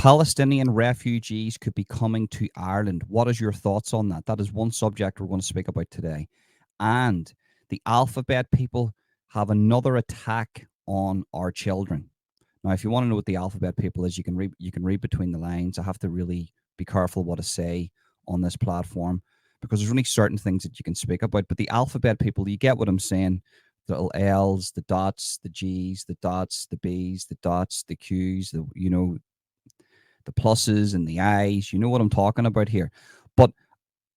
Palestinian refugees could be coming to Ireland. What is your thoughts on that? That is one subject we're going to speak about today. And the alphabet people have another attack on our children. Now, if you want to know what the alphabet people is, you can read between the lines. I have to really be careful what I say on this platform because there's only certain things that you can speak about. But the alphabet people, you get what I'm saying. The little L's, the dots, the G's, the dots, the B's, the dots, the Q's, the pluses and the I's. You know what I'm talking about here. But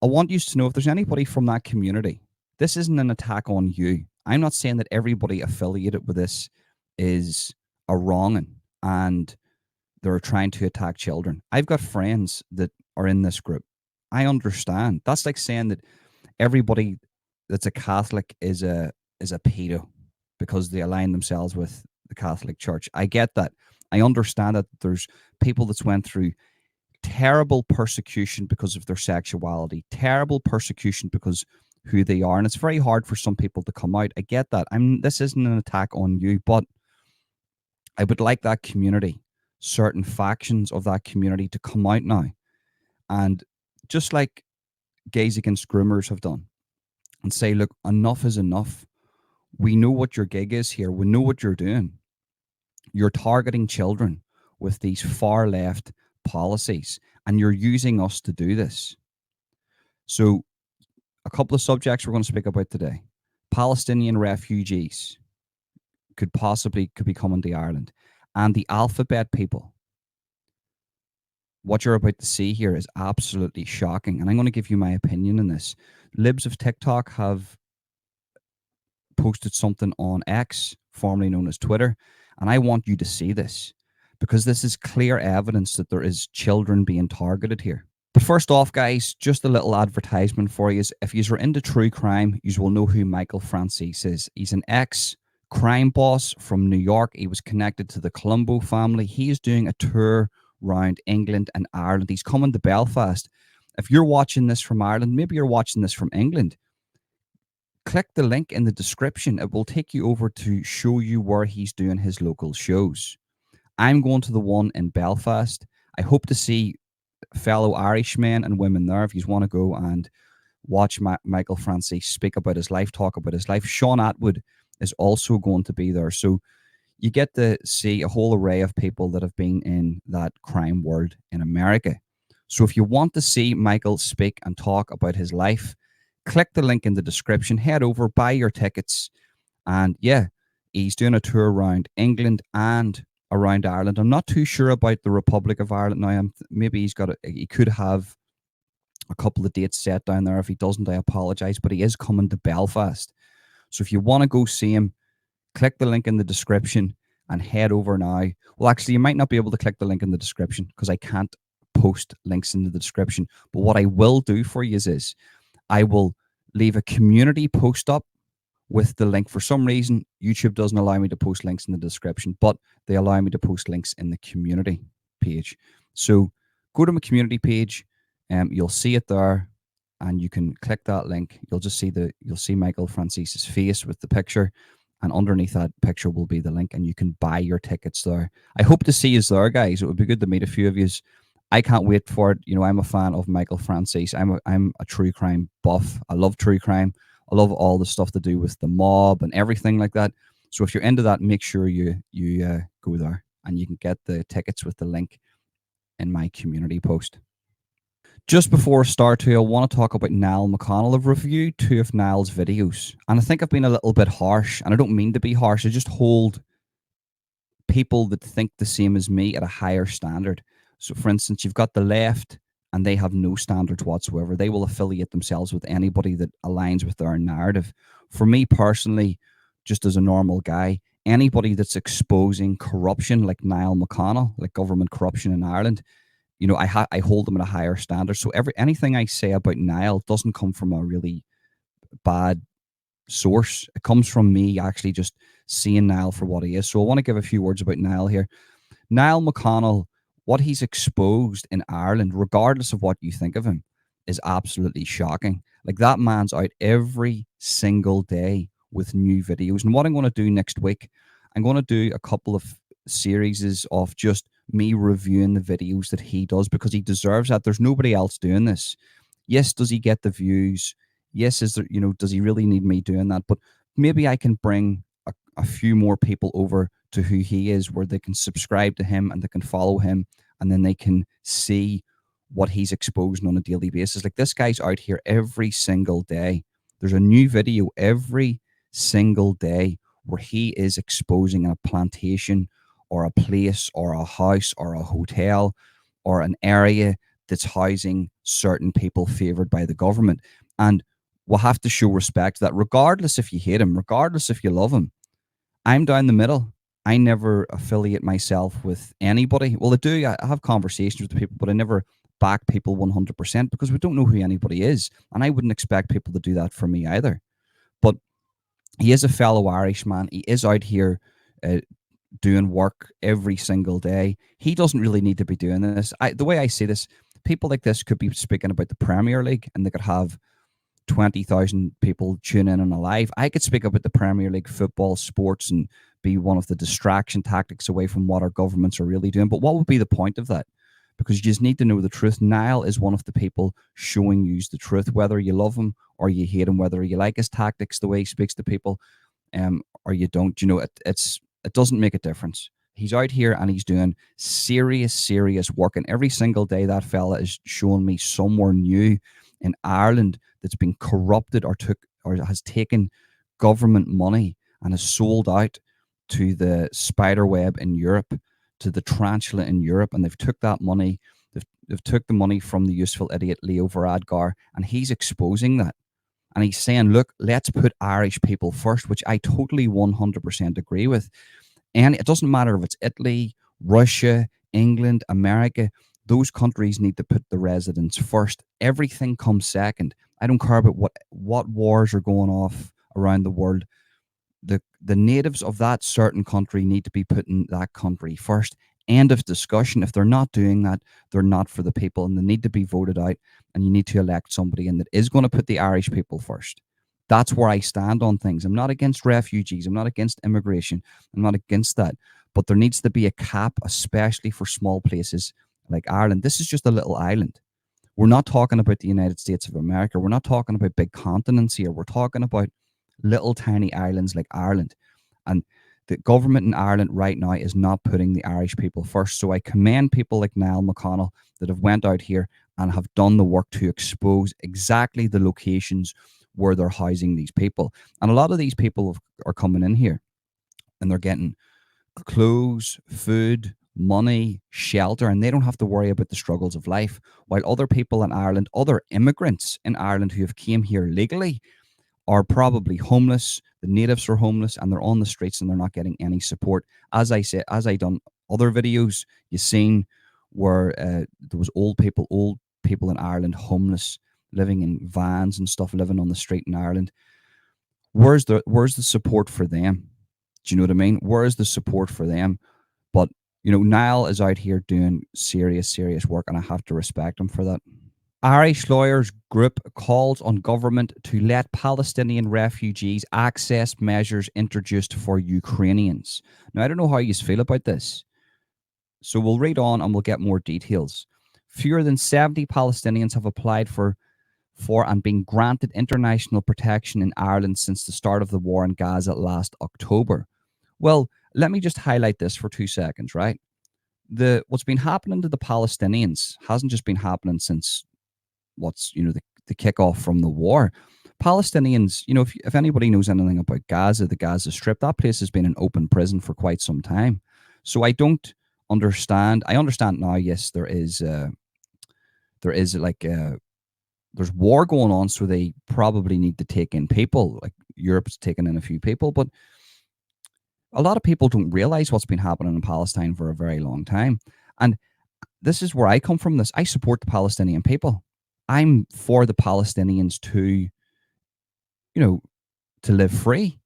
I want you to know if there's anybody from that community, this isn't an attack on you. I'm not saying that everybody affiliated with this is a wronging and they're trying to attack children. I've got friends that are in this group. I understand. That's like saying that everybody that's a Catholic is a pedo because they align themselves with the Catholic Church. I get that. I understand that there's people that's went through terrible persecution because of their sexuality, terrible persecution because who they are, and it's very hard for some people to come out. I get that. This isn't an attack on you, but I would like that community, certain factions of that community, to come out now and just like Gays Against Groomers have done and say, look, enough is enough. We know what your gig is here. We know what you're doing. You're targeting children with these far left policies, and you're using us to do this. So, a couple of subjects we're going to speak about today. Palestinian refugees could be coming to Ireland, and the alphabet people. What you're about to see here is absolutely shocking, and I'm going to give you my opinion on this. Libs of TikTok have posted something on X, formerly known as Twitter, and I want you to see this because this is clear evidence that there is children being targeted here. But first off, guys, just a little advertisement for you. If you're into true crime, you will know who Michael Franzese is. He's an ex-crime boss from New York. He was connected to the Colombo family. He is doing a tour around England and Ireland. He's coming to Belfast. If you're watching this from Ireland, maybe you're watching this from England, click the link in the description. It will take you over to show you where he's doing his local shows. I'm going to the one in Belfast. I hope to see fellow Irishmen and women there if you want to go and watch Michael Franzese speak about his life, talk about his life. Sean Atwood is also going to be there. So you get to see a whole array of people that have been in that crime world in America. So if you want to see Michael speak and talk about his life, click the link in the description, head over, buy your tickets. And yeah, he's doing a tour around England and around Ireland. I'm not too sure about the Republic of Ireland now. Maybe he could have a couple of dates set down there. If he doesn't, I apologize, but he is coming to Belfast. So if you want to go see him, click the link in the description and head over now. Well, actually, you might not be able to click the link in the description because I can't post links in the description. But what I will do for you is I will leave a community post up with the link. For some reason, YouTube doesn't allow me to post links in the description, but they allow me to post links in the community page. So go to my community page, you'll see it there, and you can click that link. You'll see Michael Franzese's face with the picture, and underneath that picture will be the link, and you can buy your tickets there. I hope to see you there, guys. It would be good to meet a few of you. I can't wait for it. You know, I'm a fan of Michael Franzese. I'm a true crime buff. I love true crime. I love all the stuff to do with the mob and everything like that. So if you're into that, make sure you go there, and you can get the tickets with the link in my community post. Just before I start here, I want to talk about Nile McConnell. I've reviewed 2 of Nile's videos, and I think I've been a little bit harsh, and I don't mean to be harsh. I just hold people that think the same as me at a higher standard. So, for instance, you've got the left, and they have no standards whatsoever. They will affiliate themselves with anybody that aligns with their narrative. For me personally, just as a normal guy, anybody that's exposing corruption like Nile McConnell, like government corruption in Ireland, you know, I hold them at a higher standard. So anything I say about Nile doesn't come from a really bad source. It comes from me actually just seeing Nile for what he is. So I want to give a few words about Nile here. Nile McConnell, what he's exposed in Ireland, regardless of what you think of him, is absolutely shocking. Like, that man's out every single day with new videos. And what I'm going to do next week, I'm going to do a couple of series of just me reviewing the videos that he does, because he deserves that. There's nobody else doing this. Yes, does he get the views? Yes, is there, does he really need me doing that? But maybe I can bring a few more people over to who he is, where they can subscribe to him and they can follow him, and then they can see what he's exposing on a daily basis. Like, this guy's out here every single day. There's a new video every single day where he is exposing a plantation or a place or a house or a hotel or an area that's housing certain people favored by the government. And we'll have to show respect to that, regardless if you hate him, regardless if you love him. I'm down the middle. I never affiliate myself with anybody. Well, I do. I have conversations with people, but I never back people 100%, because we don't know who anybody is. And I wouldn't expect people to do that for me either. But he is a fellow Irishman. He is out here uh, doing work every single day. He doesn't really need to be doing this. The way I see this, people like this could be speaking about the Premier League, and they could have 20,000 people tune in on a live. I could speak about the Premier League, football, sports, and be one of the distraction tactics away from what our governments are really doing. But what would be the point of that? Because you just need to know the truth. Niall is one of the people showing you the truth, whether you love him or you hate him, whether you like his tactics, the way he speaks to people, or you don't. It doesn't make a difference. He's out here and he's doing serious work. And every single day, that fella is showing me somewhere new in Ireland that's been corrupted or has taken government money and has sold out to the spider web in Europe, to the tarantula in Europe, and they've took that money. They've took the money from the useful idiot Leo Varadkar, and he's exposing that. And he's saying, look, let's put Irish people first, which I totally 100% agree with. And it doesn't matter if it's Italy, Russia, England, America. Those countries need to put the residents first. Everything comes second. I don't care about what wars are going off around the world. The natives of that certain country need to be putting that country first. End of discussion. If they're not doing that, they're not for the people, and they need to be voted out, and you need to elect somebody in that is going to put the Irish people first. That's where I stand on things. I'm not against refugees. I'm not against immigration. I'm not against that. But there needs to be a cap, especially for small places like Ireland. This is just a little island. We're not talking about the United States of America. We're not talking about big continents here. We're talking about little tiny islands like Ireland. And the government in Ireland right now is not putting the Irish people first. So I commend people like Nile McConnell that have went out here and have done the work to expose exactly the locations where they're housing these people. And a lot of these people are coming in here and they're getting clothes, food, money, shelter, and they don't have to worry about the struggles of life. While other people in Ireland, other immigrants in Ireland who have came here legally, are probably homeless. The natives are homeless and they're on the streets and they're not getting any support. As I said, as I done other videos, you've seen where there was old people in Ireland, homeless, living in vans and stuff, living on the street in Ireland. Where's the support for them? Do you know what I mean? Where is the support for them? But Niall is out here doing serious work, and I have to respect him for that. Irish lawyers group calls on government to let Palestinian refugees access measures introduced for Ukrainians. Now, I don't know how you feel about this. So we'll read on and we'll get more details. Fewer than 70 Palestinians have applied for and been granted international protection in Ireland since the start of the war in Gaza last October. Well, let me just highlight this for 2 seconds, right? What's been happening to the Palestinians hasn't just been happening since the kickoff from the war. Palestinians, if anybody knows anything about Gaza, the Gaza Strip, that place has been an open prison for quite some time. So I don't understand. I understand now. Yes, there's war going on, so they probably need to take in people. Like Europe's taken in a few people, but a lot of people don't realize what's been happening in Palestine for a very long time. And this is where I come from. I support the Palestinian people. I'm for the Palestinians to live free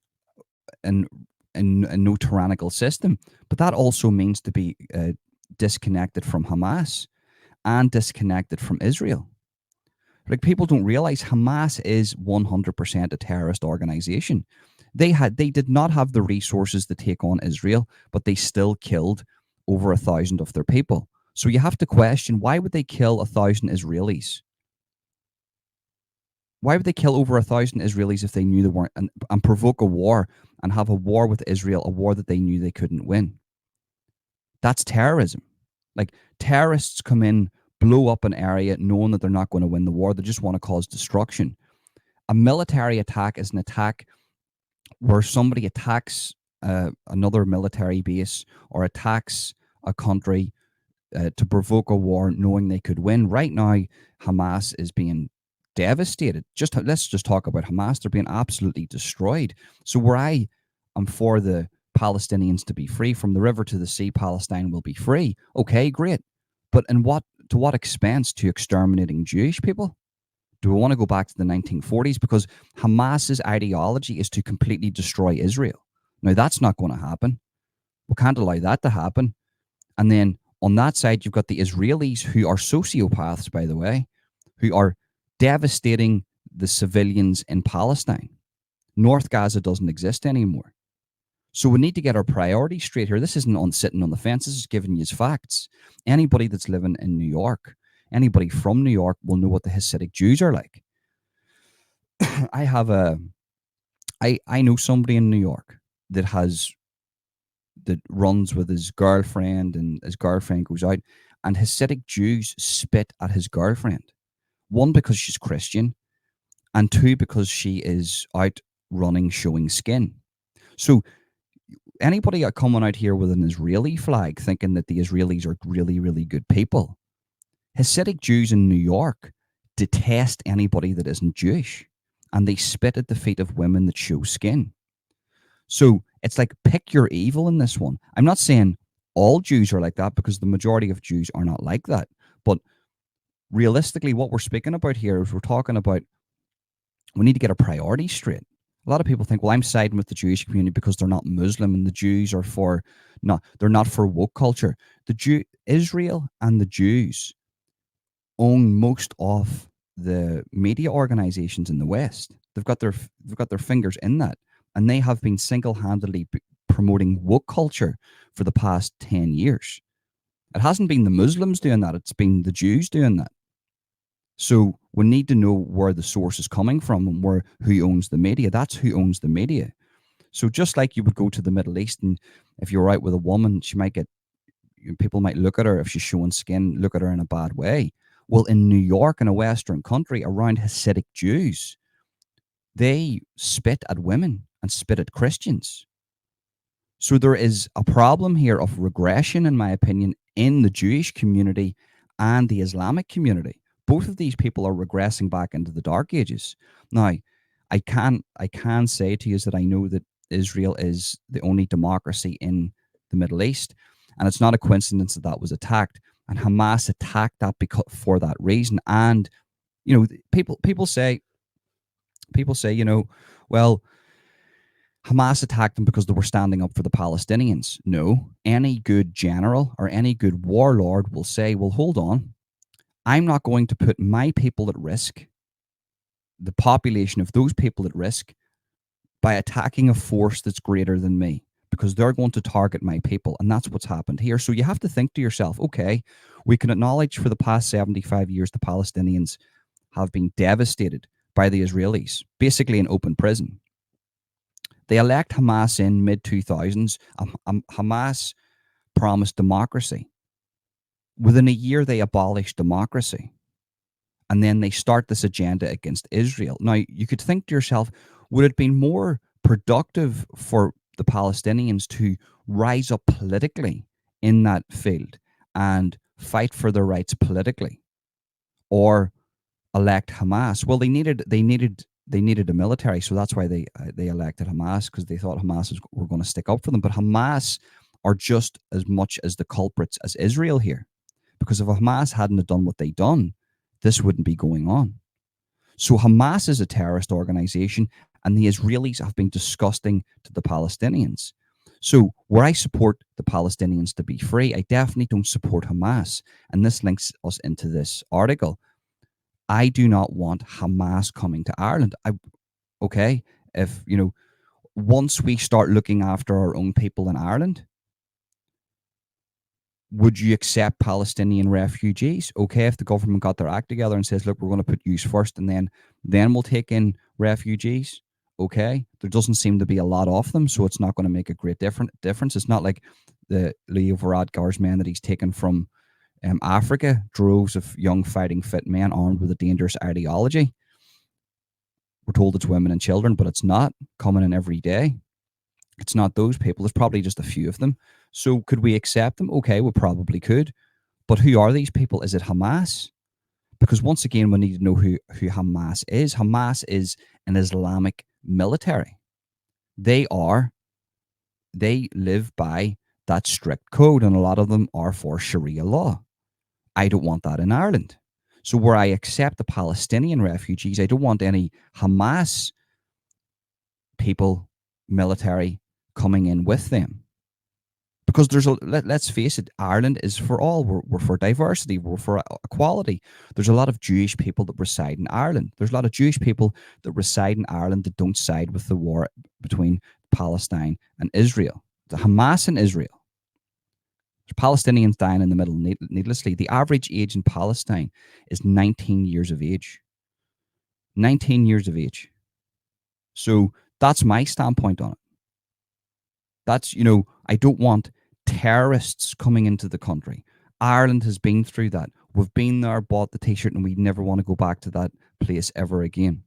and no tyrannical system. But that also means to be disconnected from Hamas and disconnected from Israel. Like, people don't realize Hamas is 100% a terrorist organization. They did not have the resources to take on Israel, but they still killed over 1,000 of their people. So you have to question, why would they kill 1,000 Israelis? Why would they kill over 1,000 Israelis if they knew they weren't, and provoke a war and have a war with Israel, a war that they knew they couldn't win? That's terrorism. Like, terrorists come in, blow up an area knowing that they're not going to win the war. They just want to cause destruction. A military attack is an attack where somebody attacks another military base or attacks a country to provoke a war knowing they could win. Right now, Hamas is being devastated. Let's just talk about Hamas. They're being absolutely destroyed. So where I am for the Palestinians to be free, from the river to the sea, Palestine will be free. Okay, great. But to what expense? To exterminating Jewish people? Do we want to go back to the 1940s? Because Hamas's ideology is to completely destroy Israel. Now, that's not going to happen. We can't allow that to happen. And then on that side, you've got the Israelis, who are sociopaths, by the way, who are devastating the civilians in Palestine. North Gaza doesn't exist anymore. So we need to get our priorities straight here. This isn't on sitting on the fence. This is giving you facts. Anybody that's living in New York, anybody from New York will know what the Hasidic Jews are like. I know somebody in New York that runs with his girlfriend, and his girlfriend goes out, and Hasidic Jews spit at his girlfriend. One, because she's Christian, and two, because she is out running, showing skin. So anybody coming out here with an Israeli flag thinking that the Israelis are really, really good people, Hasidic Jews in New York detest anybody that isn't Jewish, and they spit at the feet of women that show skin. So it's like, pick your evil in this one. I'm not saying all Jews are like that, because the majority of Jews are not like that. But realistically, what we're speaking about here is we're talking about, we need to get our priorities straight. A lot of people think, well, I'm siding with the Jewish community because they're not Muslim, and the Jews are they're not for woke culture. Israel and the Jews own most of the media organizations in the West. They've got their fingers in that, and they have been single-handedly promoting woke culture for the past 10 years. It hasn't been the Muslims doing that, it's been the Jews doing that. So we need to know where the source is coming from, and who owns the media. That's who owns the media. So just like you would go to the Middle East, and if you're out with a woman, people might look at her, if she's showing skin, look at her in a bad way. Well, in New York, in a Western country, around Hasidic Jews, they spit at women and spit at Christians. So there is a problem here of regression, in my opinion, in the Jewish community and the Islamic community. Both of these people are regressing back into the Dark Ages. Now, I can say to you that I know that Israel is the only democracy in the Middle East, and it's not a coincidence that was attacked. And Hamas attacked that for that reason. And people say, well, Hamas attacked them because they were standing up for the Palestinians. No, any good general or any good warlord will say, well, hold on, I'm not going to put my people at risk, the population of those people at risk, by attacking a force that's greater than me, because they're going to target my people. And that's what's happened here. So you have to think to yourself, okay, we can acknowledge for the past 75 years the Palestinians have been devastated by the Israelis, basically in open prison. They elect Hamas in mid-2000s. Hamas promised democracy. Within a year, they abolished democracy. And then they start this agenda against Israel. Now, you could think to yourself, would it be more productive for the Palestinians to rise up politically in that field and fight for their rights politically, or elect Hamas? Well, they needed a military, so that's why they elected Hamas, because they thought Hamas were going to stick up for them. But Hamas are just as much as the culprits as Israel here, because if Hamas hadn't done what they done, this wouldn't be going on. So Hamas is a terrorist organization, and the Israelis have been disgusting to the Palestinians. So where I support the Palestinians to be free, I definitely don't support Hamas. And this links us into this article. I do not want Hamas coming to Ireland. Okay, if once we start looking after our own people in Ireland, Would you accept Palestinian refugees? Okay, if the government got their act together and says, look, we're going to put you first and then we'll take in refugees. Okay. There doesn't seem to be a lot of them, so it's not going to make a great difference. It's not like the Leo Varadkar's men that he's taken from Africa, droves of young fighting fit men armed with a dangerous ideology. We're told it's women and children, but it's not coming in every day. It's not those people. There's probably just a few of them. So could we accept them? Okay, we probably could. But who are these people? Is it Hamas? Because once again, we need to know who Hamas is. Hamas is an Islamic military. They live by that strict code, and a lot of them are for Sharia law. I don't want that in Ireland. So where I accept the Palestinian refugees, I don't want any Hamas people, military, coming in with them. Because let's face it, Ireland is for all. We're for diversity. We're for equality. There's a lot of Jewish people that reside in Ireland. There's a lot of Jewish people that reside in Ireland that don't side with the war between Palestine and Israel. The Hamas and Israel. There's Palestinians dying in the middle needlessly. The average age in Palestine is 19 years of age. 19 years of age. So that's my standpoint on it. That's, I don't want terrorists coming into the country. Ireland has been through that. We've been there, bought the t-shirt, and we never want to go back to that place ever again.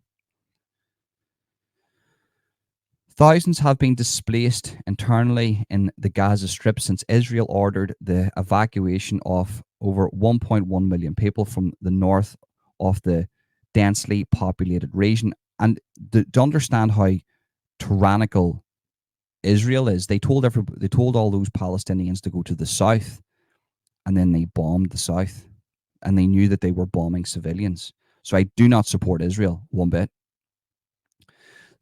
Thousands have been displaced internally in the Gaza Strip since Israel ordered the evacuation of over 1.1 million people from the north of the densely populated region. And to understand how tyrannical Israel is, they told all those Palestinians to go to the south, and then they bombed the south, and they knew that they were bombing civilians. So I do not support Israel one bit.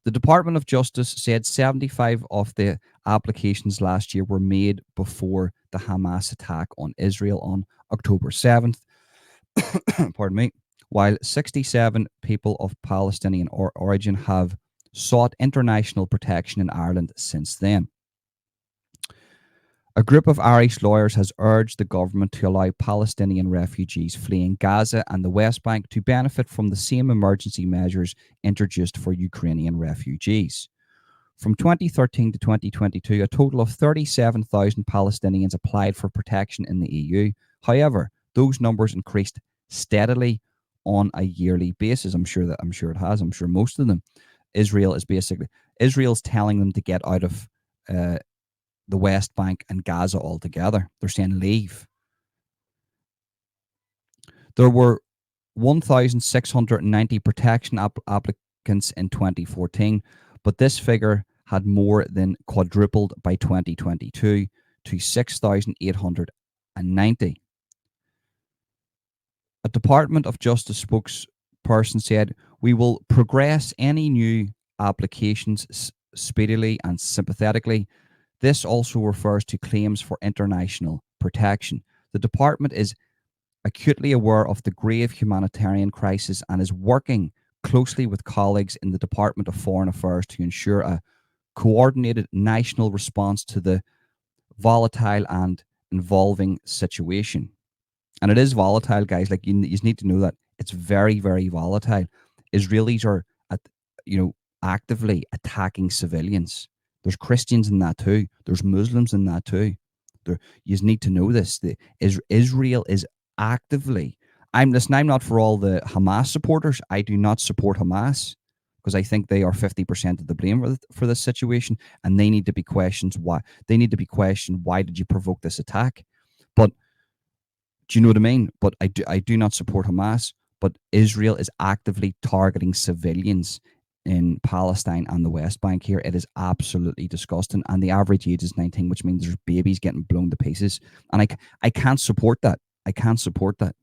The Department of Justice said 75 of the applications last year were made before the Hamas attack on Israel on October 7th. Pardon me. While 67 people of Palestinian origin have sought international protection in Ireland since then. A group of Irish lawyers has urged the government to allow Palestinian refugees fleeing Gaza and the West Bank to benefit from the same emergency measures introduced for Ukrainian refugees. From 2013 to 2022, a total of 37,000 Palestinians applied for protection in the EU. However, those numbers increased steadily on a yearly basis. I'm sure it has. I'm sure most of them. Israel's telling them to get out of the West Bank and Gaza altogether. They're saying leave. There were 1,690 protection applicants in 2014, but this figure had more than quadrupled by 2022 to 6,890. A Department of Justice spokesperson said, "We will progress any new applications speedily and sympathetically. This also refers to claims for international protection. The department is acutely aware of the grave humanitarian crisis and is working closely with colleagues in the Department of Foreign Affairs to ensure a coordinated national response to the volatile and involving situation." And it is volatile, guys. Like you need to know that it's very, very volatile. Israelis are actively attacking civilians. There's Christians in that too. There's Muslims in that too. You need to know this. Israel is actively. I'm not for all the Hamas supporters. I do not support Hamas because I think they are 50% of the blame for this situation, and they need to be questioned. Why did you provoke this attack? But do you know what I mean? But I do not support Hamas. But Israel is actively targeting civilians in Palestine and the West Bank here. It is absolutely disgusting. And the average age is 19, which means there's babies getting blown to pieces. And I can't support that. I can't support that.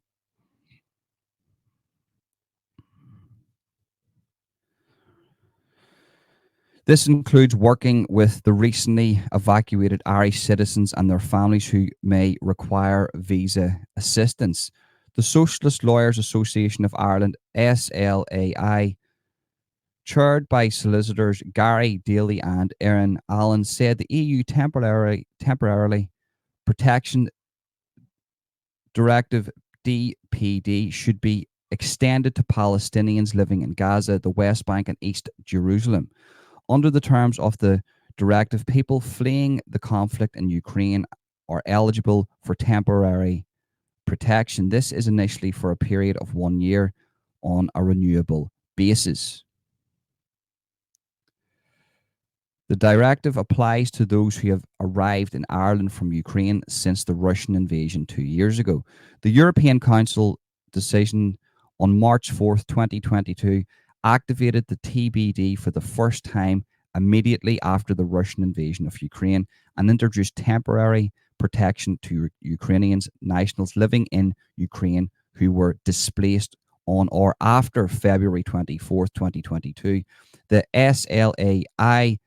This includes working with the recently evacuated Irish citizens and their families who may require visa assistance. The Socialist Lawyers Association of Ireland, SLAI, chaired by solicitors Gary Daly and Aaron Allen, said the EU temporarily protection Directive DPD should be extended to Palestinians living in Gaza, the West Bank, and East Jerusalem. Under the terms of the directive, people fleeing the conflict in Ukraine are eligible for temporary protection. This is initially for a period of 1 year on a renewable basis. The directive applies to those who have arrived in Ireland from Ukraine since the Russian invasion 2 years ago. The European Council decision on March 4th, 2022, activated the TBD for the first time immediately after the Russian invasion of Ukraine and introduced temporary protection to Ukrainians nationals living in Ukraine who were displaced on or after February 24th, 2022. The SLAI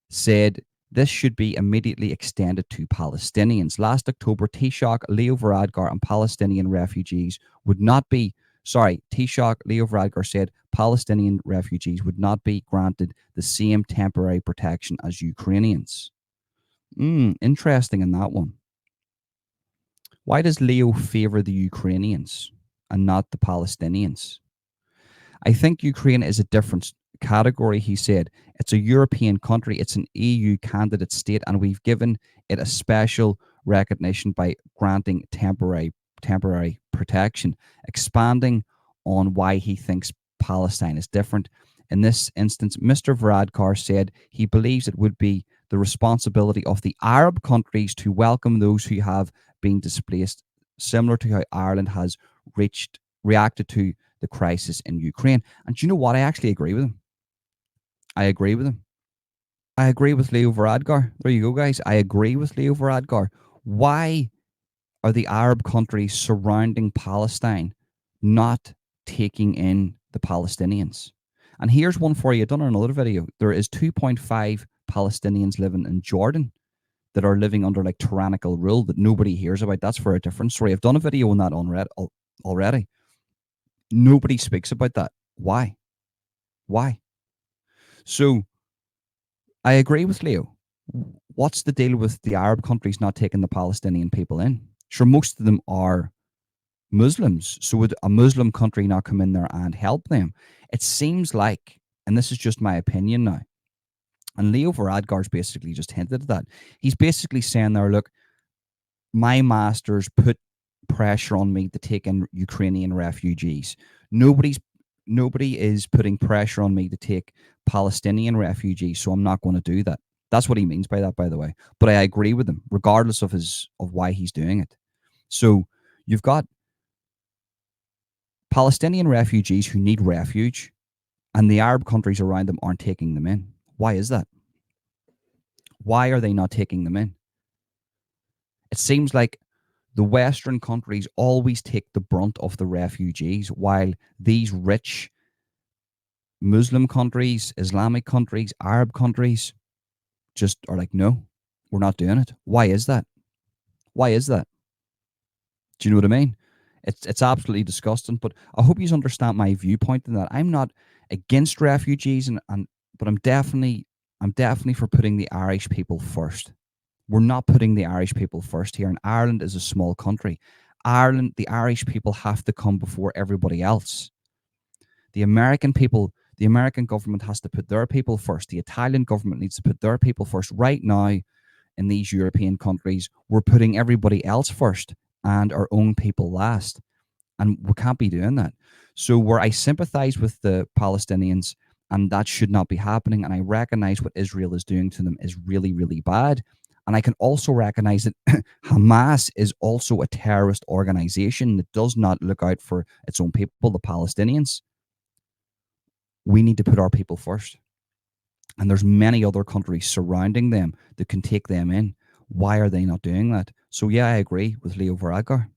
said this should be immediately extended to Palestinians. Last October, Taoiseach Leo Varadkar and Palestinian refugees would not be, Taoiseach Leo Varadkar said Palestinian refugees would not be granted the same temporary protection as Ukrainians. Interesting in that one. Why does Leo favour the Ukrainians and not the Palestinians? I think Ukraine is a different category, he said. It's a European country, it's an EU candidate state, and we've given it a special recognition by granting temporary protection, expanding on why he thinks Palestine is different. In this instance, Mr. Varadkar said he believes it would be the responsibility of the Arab countries to welcome those who have been displaced, similar to how Ireland has reacted to the crisis in Ukraine. And do you know what? I actually agree with him. I agree with him. I agree with Leo Varadkar. There you go, guys. I agree with Leo Varadkar. Why are the Arab countries surrounding Palestine not taking in the Palestinians? And here's one for you. I've done another video. There is 2.5 Palestinians living in Jordan that are living under like tyrannical rule that nobody hears about. That's for a different story. I've done a video on that already. Nobody speaks about that. Why? So I agree with Leo. What's the deal with the Arab countries not taking the Palestinian people in? Sure, most of them are Muslims. So would a Muslim country not come in there and help them? It seems like, and this is just my opinion now, and Leo Varadkar's basically just hinted at that. He's basically saying there, look, my masters put pressure on me to take in Ukrainian refugees. Nobody is putting pressure on me to take Palestinian refugees, so I'm not going to do that. That's what he means by that, by the way. But I agree with him, regardless of why he's doing it. So you've got Palestinian refugees who need refuge, and the Arab countries around them aren't taking them in. Why is that? Why are they not taking them in? It seems like the Western countries always take the brunt of the refugees, while these rich Muslim countries, Islamic countries, Arab countries just are like, no, we're not doing it. Why is that? Why is that? Do you know what I mean? It's absolutely disgusting. But I hope you understand my viewpoint in that. I'm not against refugees, but I'm definitely for putting the Irish people first. We're not putting the Irish people first here, and Ireland is a small country. Ireland, the Irish people have to come before everybody else. The American people, the American government has to put their people first. The Italian government needs to put their people first. Right now, in these European countries, we're putting everybody else first and our own people last. And we can't be doing that. So where I sympathize with the Palestinians, and that should not be happening, and I recognize what Israel is doing to them is really, really bad. And I can also recognize that Hamas is also a terrorist organization that does not look out for its own people, the Palestinians. We need to put our people first. And there's many other countries surrounding them that can take them in. Why are they not doing that? So yeah, I agree with Leo Varadkar.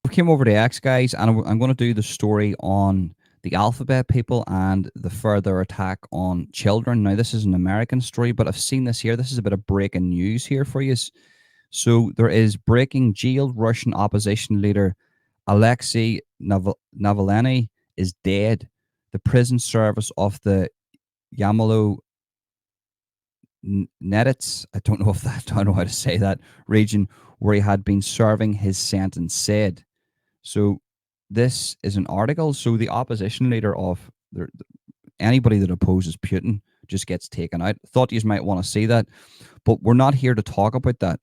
We came over to X, guys, and I'm going to do the story on the alphabet people and the further attack on children. Now, this is an American story, but I've seen this here. This is a bit of breaking news here for you. So there is breaking: jailed Russian opposition leader Alexei Navalny is dead. The prison service of the Yamalo Nedets, I don't know how to say that region, where he had been serving his sentence, said So this is an article. So the opposition leader of anybody that opposes Putin just gets taken out. Thought you might want to see that, but we're not here to talk about that.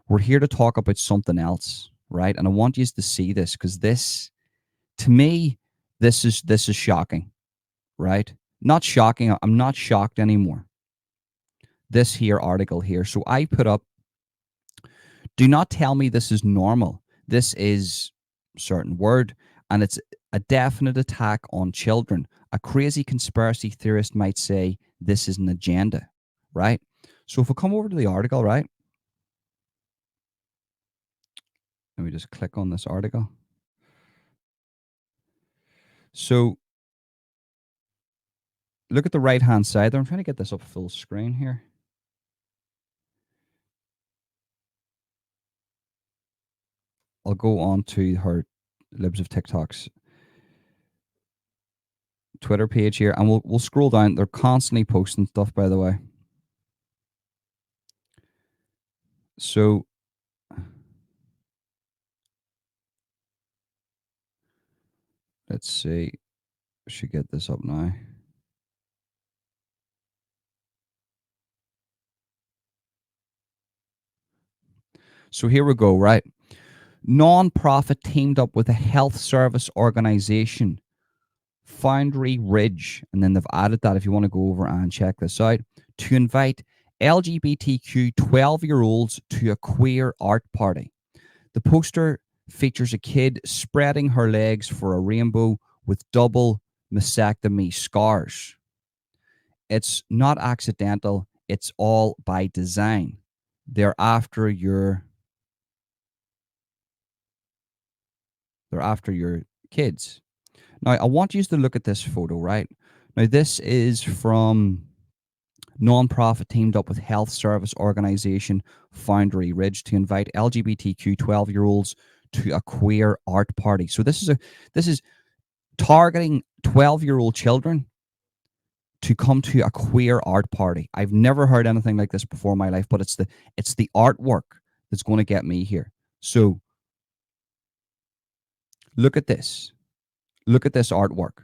We're here to talk about something else, right? And I want you to see this because this, to me, this is shocking, right? Not shocking. I'm not shocked anymore. This here article here. So I put up, do not tell me this is normal. This is a certain word, and it's a definite attack on children. A crazy conspiracy theorist might say this is an agenda, right? So if we come over to the article, right? Let me just click on this article. So look at the right hand side there. I'm trying to get this up full screen here. I'll go on to her Libs of TikTok's Twitter page here, and we'll scroll down. They're constantly posting stuff, by the way. So let's see. I should get this up now. So here we go, right? Non-profit teamed up with a health service organization, Foundry Ridge, and then they've added that if you want to go over and check this out, to invite LGBTQ 12-year-olds to a queer art party. The poster features a kid spreading her legs for a rainbow with double mastectomy scars. It's not accidental, it's all by design. They're after your kids. Now, I want you to look at this photo, right? Now, this is from non-profit teamed up with health service organization Foundry Ridge to invite LGBTQ 12-year-olds to a queer art party. So this is targeting 12-year-old children to come to a queer art party. I've never heard anything like this before in my life, but it's the artwork that's going to get me here. So look at this. Look at this artwork.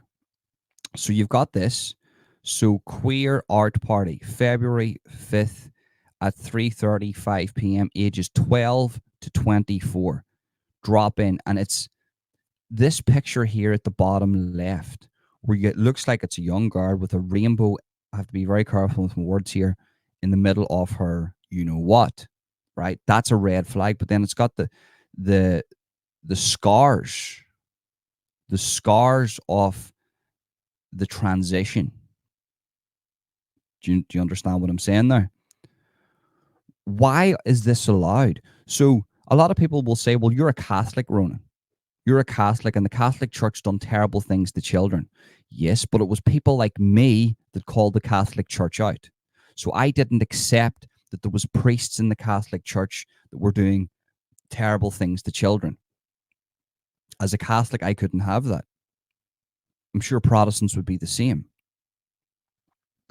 So you've got this. So queer art party, February 5th at 3:35 p.m. ages 12 to 24. Drop in, and it's this picture here at the bottom left where it looks like it's a young girl with a rainbow. I have to be very careful with my words here, in the middle of her, you know what, right? That's a red flag. But then it's got the scars, the scars of the transition. Do you understand what I'm saying there? Why is this allowed? So a lot of people will say, well, you're a Catholic, Ronan. You're a Catholic, and the Catholic Church done terrible things to children. Yes, but it was people like me that called the Catholic Church out. So I didn't accept that there was priests in the Catholic Church that were doing terrible things to children. As a Catholic, I couldn't have that. I'm sure Protestants would be the same.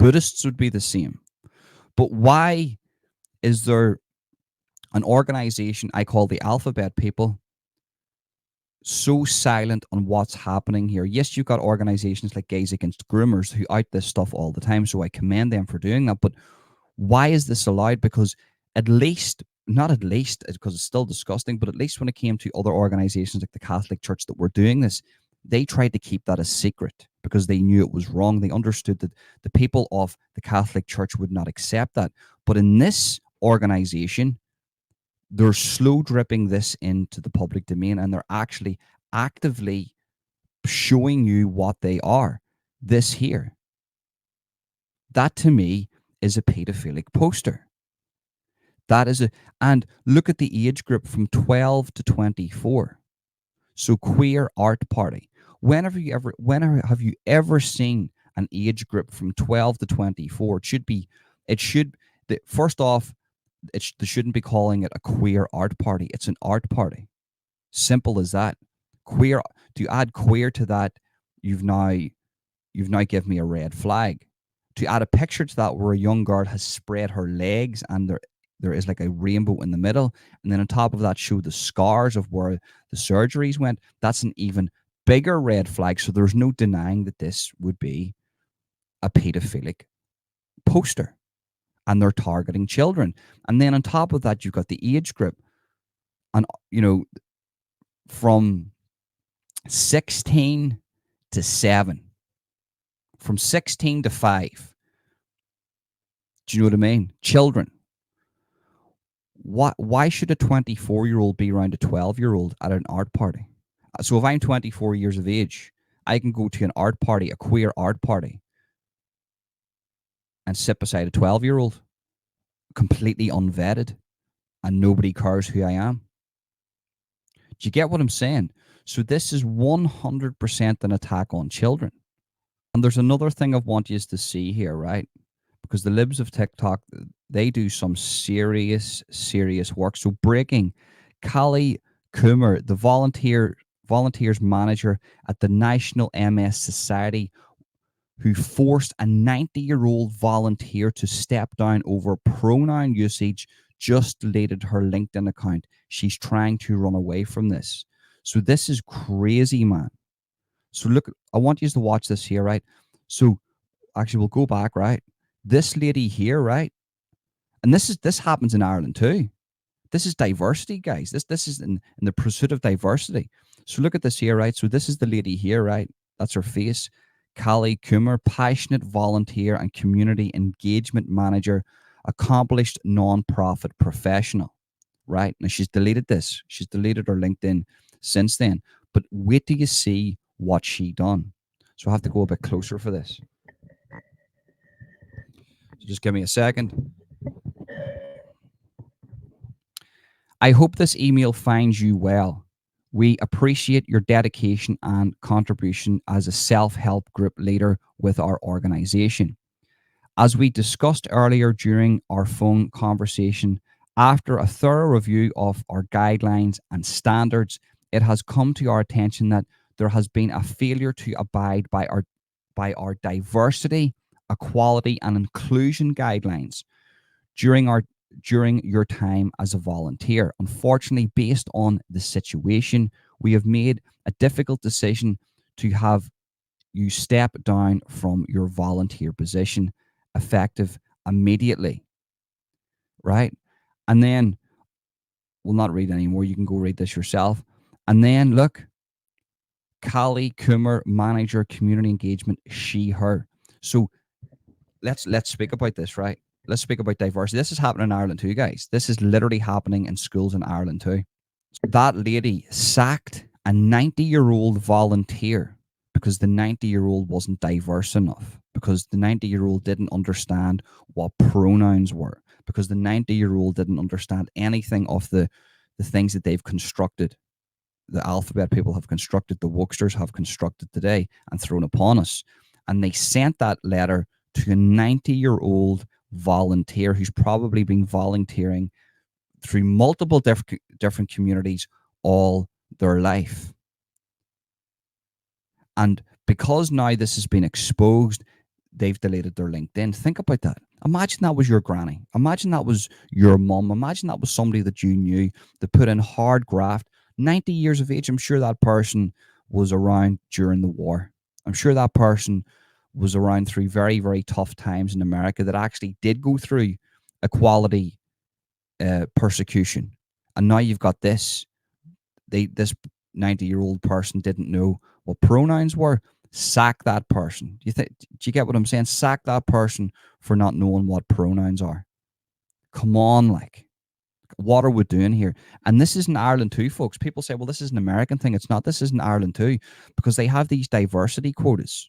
Buddhists would be the same. But why is there an organization I call the Alphabet People so silent on what's happening here? Yes, you've got organizations like Gays Against Groomers who out this stuff all the time, so I commend them for doing that. But why is this allowed? Because not at least, because it's still disgusting, but at least when it came to other organizations like the Catholic Church that were doing this, they tried to keep that a secret because they knew it was wrong. They understood that the people of the Catholic Church would not accept that. But in this organization, they're slow dripping this into the public domain, and they're actually actively showing you what they are. This here. That to me is a pedophilic poster. That is and look at the age group from 12 to 24. So queer art party. Whenever have you ever seen an age group from 12 to 24? First off, they shouldn't be calling it a queer art party. It's an art party. Simple as that. Queer. To add queer to that, you've now given me a red flag. To add a picture to that where a young girl has spread her legs and there is like a rainbow in the middle, and then on top of that show the scars of where the surgeries went. That's an even bigger red flag. So there's no denying that this would be a pedophilic poster, and they're targeting children. And then on top of that, you've got the age group, and from 16 to 7, from 16 to 5. Do you know what I mean? Children. Why should a 24-year-old be around a 12-year-old at an art party? So if I'm 24 years of age, I can go to an art party, a queer art party, and sit beside a 12-year-old, completely unvetted, and nobody cares who I am. Do you get what I'm saying? So this is 100% an attack on children. And there's another thing I want you to see here, right? Because the libs of TikTok, they do some serious, serious work. So breaking, Callie Coomer, the volunteers manager at the National MS Society, who forced a 90-year-old volunteer to step down over pronoun usage, just deleted her LinkedIn account. She's trying to run away from this. So this is crazy, man. So look, I want you to watch this here, right? So actually, we'll go back, right? This lady here, right? And this happens in Ireland too. This is diversity, guys. This is in the pursuit of diversity. So look at this here, right? So this is the lady here, right? That's her face. Callie Coomer, passionate volunteer and community engagement manager, accomplished non-profit professional, right? Now she's deleted this. She's deleted her LinkedIn since then. But wait till you see what she done. So I have to go a bit closer for this. So just give me a second. I hope this email finds you well. We appreciate your dedication and contribution as a self-help group leader with our organization. As we discussed earlier during our phone conversation, after a thorough review of our guidelines and standards, it has come to our attention that there has been a failure to abide by our diversity, equality, and inclusion guidelines during your time as a volunteer. Unfortunately, based on the situation, we have made a difficult decision to have you step down from your volunteer position, effective immediately. Right? And then we'll not read anymore. You can go read this yourself. And then look, Callie Coomer, manager, community engagement, she, her. So let's speak about this, right? Let's speak about diversity. This is happening in Ireland too, guys. This is literally happening in schools in Ireland too. That lady sacked a 90-year-old volunteer because the 90-year-old wasn't diverse enough, because the 90-year-old didn't understand what pronouns were, because the 90-year-old didn't understand anything of the things that they've constructed. The alphabet people have constructed, the wokesters have constructed today and thrown upon us. And they sent that letter to a 90-year-old volunteer who's probably been volunteering through multiple different communities all their life. And because now this has been exposed, they've deleted their LinkedIn. Think about that. Imagine that was your granny. Imagine that was your mum. Imagine that was somebody that you knew that put in hard graft. 90 years of age. I'm sure that person was around during the war. I'm sure that person was around through very, very tough times in America that actually did go through equality persecution. And now you've got this. This 90-year-old person didn't know what pronouns were. Sack that person. Do you get what I'm saying? Sack that person for not knowing what pronouns are. Come on, like, what are we doing here? And this is in Ireland too, folks. People say, well, this is an American thing. It's not. This is in Ireland too, because they have these diversity quotas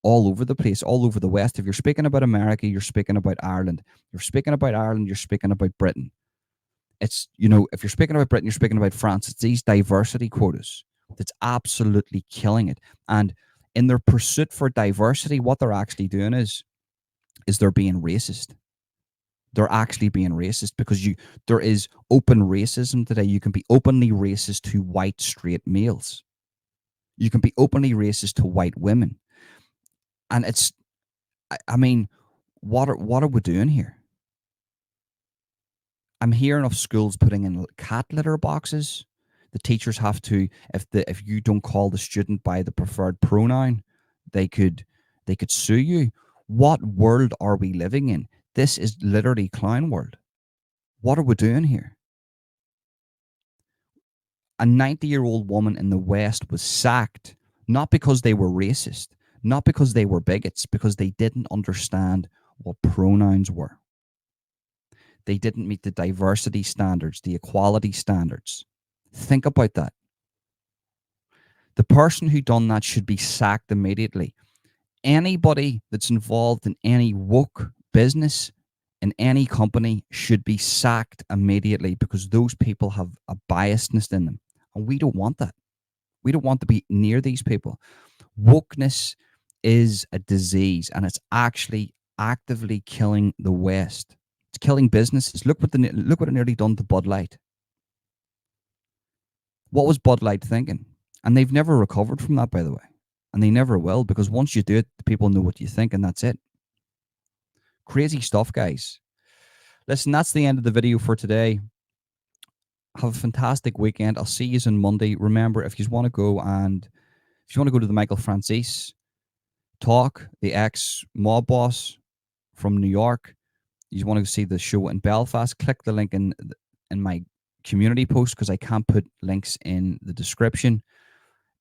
all over the place, all over the West. If you're speaking about America, you're speaking about Ireland. You're speaking about Ireland, you're speaking about Britain. It's, if you're speaking about Britain, you're speaking about France. It's these diversity quotas that's absolutely killing it. And in their pursuit for diversity, what they're actually doing is they're being racist. They're actually being racist because there is open racism today. You can be openly racist to white straight males. You can be openly racist to white women. And it's, I mean, what are we doing here? I'm hearing of schools putting in cat litter boxes. The teachers have to, if you don't call the student by the preferred pronoun, they could sue you. What world are we living in? This is literally clown world. What are we doing here? A 90-year-old woman in the West was sacked, not because they were racist, not because they were bigots, because they didn't understand what pronouns were. They didn't meet the diversity standards, the equality standards. Think about that. The person who done that should be sacked immediately. Anybody that's involved in any woke business in any company should be sacked immediately, because those people have a biasness in them. And we don't want that. We don't want to be near these people. Wokeness is a disease, and it's actually actively killing the West. It's killing businesses. Look what it nearly done to Bud Light. What was Bud Light thinking? And they've never recovered from that, by the way. And they never will, because once you do it, people know what you think, and that's it. Crazy stuff, guys. Listen, that's the end of the video for today. Have a fantastic weekend. I'll see you on Monday. Remember, if you want to go to the Michael Franzese talk, the ex mob boss from New York, you want to see the show in Belfast, click the link in my community post, because I can't put links in the description.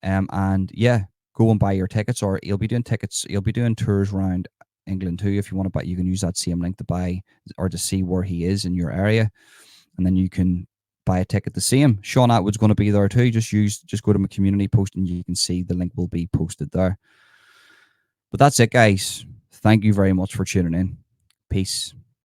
And yeah, go and buy your tickets, or you'll be doing tours around England too. If you want to buy, you can use that same link to buy or to see where he is in your area, and then you can buy a ticket to see him. Sean Atwood's going to be there too. Just go to my community post and you can see the link will be posted there. But that's it, guys. Thank you very much for tuning in. Peace.